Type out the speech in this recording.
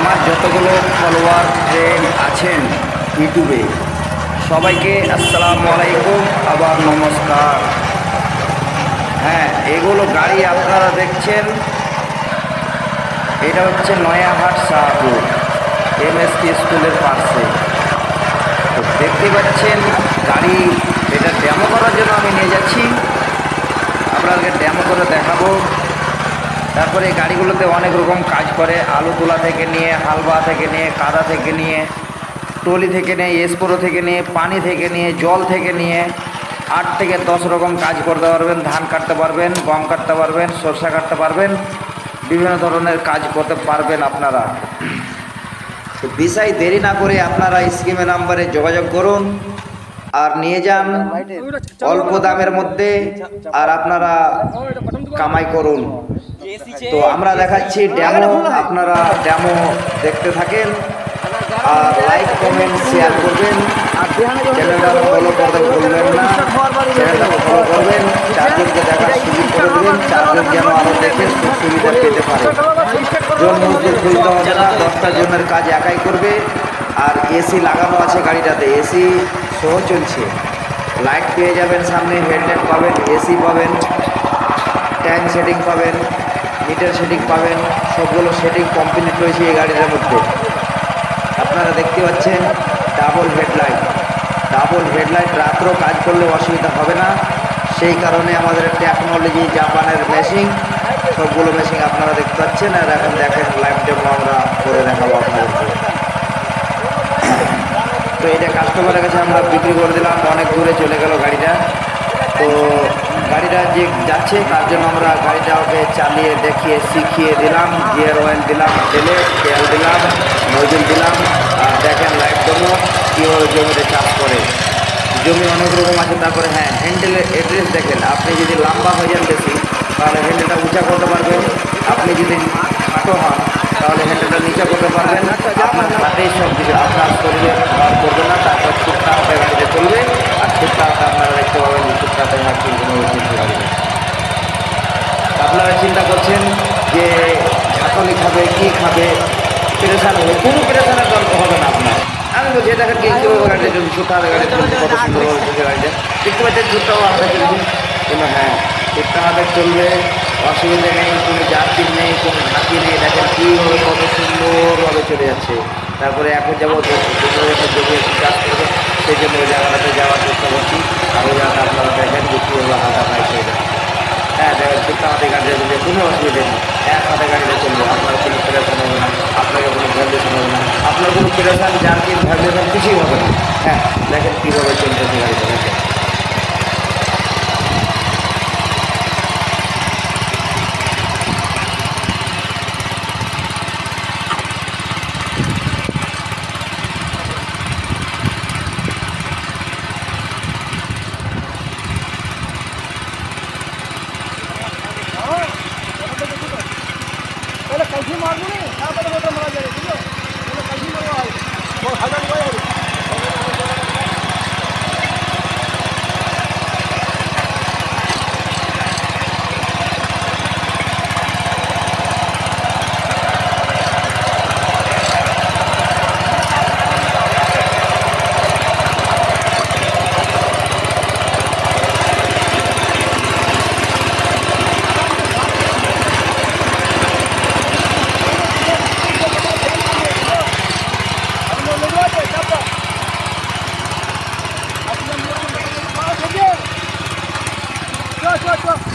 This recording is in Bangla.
আমার যতগুলো ফলোয়ার ফ্রেন্ড আছেন ইউটিউবে সবাইকে আসসালামু আলাইকুম, আবার নমস্কার। হ্যাঁ, এগুলো গাড়ি আপনারা দেখছেন, এটা হচ্ছে নয়াহাট শাহপুর MST স্কুলের পাশে। তো দেখতে পাচ্ছেন গাড়ি, এটা ডেমো করার জন্য আমি নিয়ে যাচ্ছি, আপনাদেরকে ডেমো করে দেখাবো। তারপরে এই গাড়িগুলোতে অনেক রকম কাজ করে, আলু তোলা থেকে নিয়ে, হালবা থেকে নিয়ে, কাদা থেকে নিয়ে, টলি থেকে নিয়ে, স্প্রো থেকে নিয়ে, পানি থেকে নিয়ে, জল থেকে নিয়ে 8 থেকে 10 রকম কাজ করতে পারবেন। ধান কাটতে পারবেন, গম কাটতে পারবেন, সরষা কাটতে পারবেন, বিভিন্ন ধরনের কাজ করতে পারবেন আপনারা। তো বিষয় দেরি না করে আপনারা স্কিমের নাম্বারে যোগাযোগ করুন আর নিয়ে যান অল্প দামের মধ্যে, আর আপনারা কামাই করুন। তো আমরা দেখাচ্ছি ডেমো, আপনারা ডেমো দেখতে থাকেন আর লাইক কমেন্ট শেয়ার করবেন। চ্যানেলটা ফলো করতে ভুলবেন না, চ্যানেলটা ফলো করবেন, চারজনকে দেখার সুযোগ করে দেবেন, চারজন যেন আরও দেখে সুবিধা পেতে পারে। জন মজদুর খুলতে হবে না, 10টা জনের কাজ একাই করবে। আর এসি লাগানো আছে গাড়িটাতে, এসি সহ চলছে। লাইট পেয়ে যাবেন, সামনে হেডলাইট পাবেন, এসি পাবেন, ট্যাঙ্ক সেটিং পাবেন, মিটার সেটিং পাবেন, সবগুলো সেটিং কমপ্লিট রয়েছে এই গাড়িটার মধ্যে। আপনারা দেখতে পাচ্ছেন ডাবল হেডলাইট, রাত্রেও কাজ করলে অসুবিধা হবে না। সেই কারণে আমাদের টেকনোলজি জাপানের মেশিন, সবগুলো মেশিন আপনারা দেখতে পাচ্ছেন। আর এখন দেখেন লাইভ ডেমো আমরা করে দেখাবো আপনাদেরকে। তো এটা কাস্টমারের কাছে আমরা বিক্রি করে দিলাম, অনেক দূরে চলে গেল গাড়িটা। তো গাড়িটা যে যাচ্ছে তার জন্য আমরা গাড়িটাকে চালিয়ে দেখিয়ে শিখিয়ে দিলাম, গিয়ার অয়েল দিলাম, তেলে তেল দিলাম, নজল দিলাম। আর দেখেন লাইভ ডেমো কীভাবে জমিতে চাষ করে। জমি অনেক রকম আছে। তারপরে হ্যাঁ, হ্যান্ডেলের অ্যাড্রেস দেখেন, আপনি যদি লম্বা হয়ে যান বেশি তাহলে হ্যান্ডেলটা উঁচা করতে পারবেন, আপনি যদি খাটো হন তাহলে হ্যান্ডেলটা নিচা করতে পারবেন। আপনার হাতেই সব কিছু, আপনার শরীরে ভার করবে না। তারপর ছুট্টা হাতে গাড়িতে চলবে, আর ছুট্টা হাতে আপনারা দেখতে পাবেন যে ছুট্টা হাতে হাত চলবে গাড়িতে। আপনারা চিন্তা করছেন যে ঝাঁকুনি খাবে, কী খাবে, প্রেশান হবে, কোনো প্রেশানের দরকার হবে না আপনার। আমি বলছি দেখেন কীভাবে গাড়িটা চলছে, ছুট্টা হাতে গাড়ি চলছে, কত সুন্দরভাবে চলছে গাড়িটা। দেখতে পাচ্ছেন ছুট্টাও হাতে চলছে, কিন্তু হ্যাঁ ছুট্টা হাতে চলবে, অসুবিধা নেই, কোনো জার্কিং নেই, কোনো ঝাঁকি নেই। দেখেন কীভাবে কত সুন্দরভাবে চলে যাচ্ছে। তারপরে এখন যাবো জমি চাষ করবো, সেই জন্য ওই জায়গাটাতে যাওয়ার চেষ্টা করছি। আর ওই জায়গাটা আপনারা দেখেন যে কীভাবে হালকা পাই সেই জায়গা। হ্যাঁ দেখেন ছুট্টা হাতে গাড়িটা চলবে, কোনো অসুবিধা নেই, এক হাতে গাড়িটা চলবে। আপনার কোনো প্রেশান হবে না, আপনাকে কোনো ভ্যালুয়েশন হবে না, আপনার কোনো প্রেশান জার্কিং ভ্যালুয়েশন কিছুই হবে না। হ্যাঁ দেখেন কীভাবে চলতেছে গাড়িটা, দেখেন। पहले कैसे मारना नहीं, पहले मोटर मारा जाए, ठीक है? पहले कैसे मारना है, बहुत हजार हुआ है। Go, go, go.